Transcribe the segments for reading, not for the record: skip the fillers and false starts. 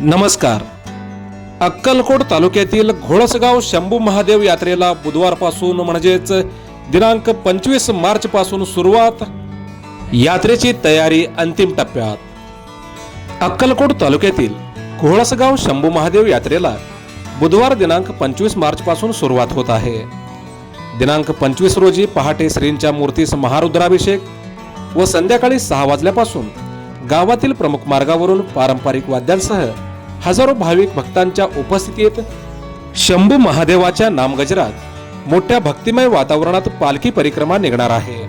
नमस्कार. अक्कलकोट तालुक्यातील घोळसगाव शंभू महादेव यात्रेला बुधवारपासून म्हणजेच दिनांक 25 मार्च पासून सुरुवात. यात्रेची तयारी अंतिम टप्प्यात. अक्कलकोट तालुक्यातील घोळसगाव शंभू महादेव यात्रेला बुधवार दिनांक 25 मार्च पासून सुरुवात होत आहे. दिनांक 25 रोजी पहाटे श्रींच्या मूर्तीस महारुद्राभिषेक व संध्याकाळी 6 वाजल्यापासून गावातील प्रमुख मार्गावरून पारंपरिक वाद्यांसह हजारो भाविक भक्तांच्या उपस्थितीत शंभू महादेवाच्या नामगजरात मोठ्या भक्तिमय वातावरणात पालखी परिक्रमा निघणार आहे.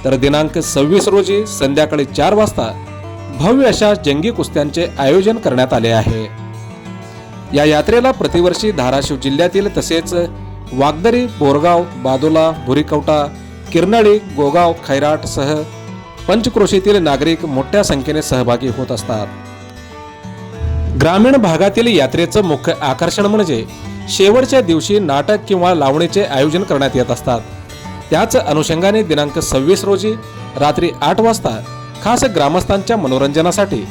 तर दिनांक 26 रोजी संध्याकाळी 4 वाजता भव्य अशा जंगी कुस्त्यांचे आयोजन करण्यात आले आहे. या यात्रेला प्रतिवर्षी धाराशिव जिल्ह्यातील तसेच वागदरी, बोरगाव, बादोला, भुरीकवटा, किरनाळी, गोगाव, खैराट सह पंचक्रोशीतील नागरिक मोठ्या संख्येने सहभागी होत असतात. ग्रामीण भागातील यात्रेचं मुख्य आकर्षण म्हणजे शेवटच्या दिवशी नाटक किंवा लावणीचे आयोजन करण्यात येत असतात. त्याच अनुषंगाने दिनांक 26 रोजी रात्री 8 वाजता खास ग्रामस्थांच्या मनोरंजनासाठी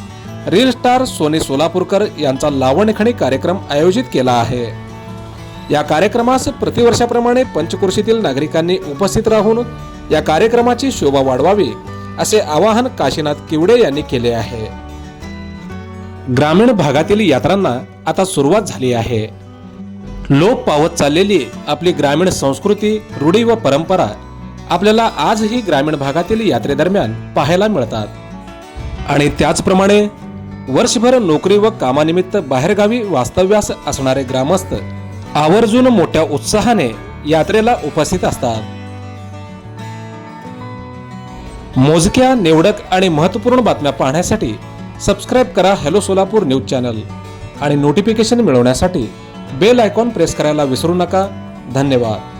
रील स्टार सोनी सोलापूरकर यांचा लावणीखणी कार्यक्रम आयोजित केला आहे. या कार्यक्रमास प्रतिवर्षाप्रमाणे पंचक्रोशीतील नागरिकांनी उपस्थित राहून या कार्यक्रमाची शोभा वाढवावी असे आवाहन काशीनाथ किवडे यांनी केले आहे. ग्रामीण भागातील यात्रांना आता सुरुवात झाली आहे. लोप पावत चाललेली आपली ग्रामीण संस्कृती, रूढी व परंपरा आपल्याला आजही ग्रामीण भागातील यात्रेदरम्यान पाहायला मिळतात. आणि त्याचप्रमाणे वर्षभर नोकरी व कामानिमित्त बाहेरगावी वास्तव्यास असणारे ग्रामस्थ आवर्जून मोठ्या उत्साहाने यात्रेला उपस्थित असतात. मोजक्या, निवडक आणि महत्त्वपूर्ण बातम्या पाहण्यासाठी सबस्क्राईब करा हॅलो सोलापूर न्यूज चॅनल आणि नोटिफिकेशन मिळवण्यासाठी बेल आयकॉन प्रेस करायला विसरू नका. धन्यवाद.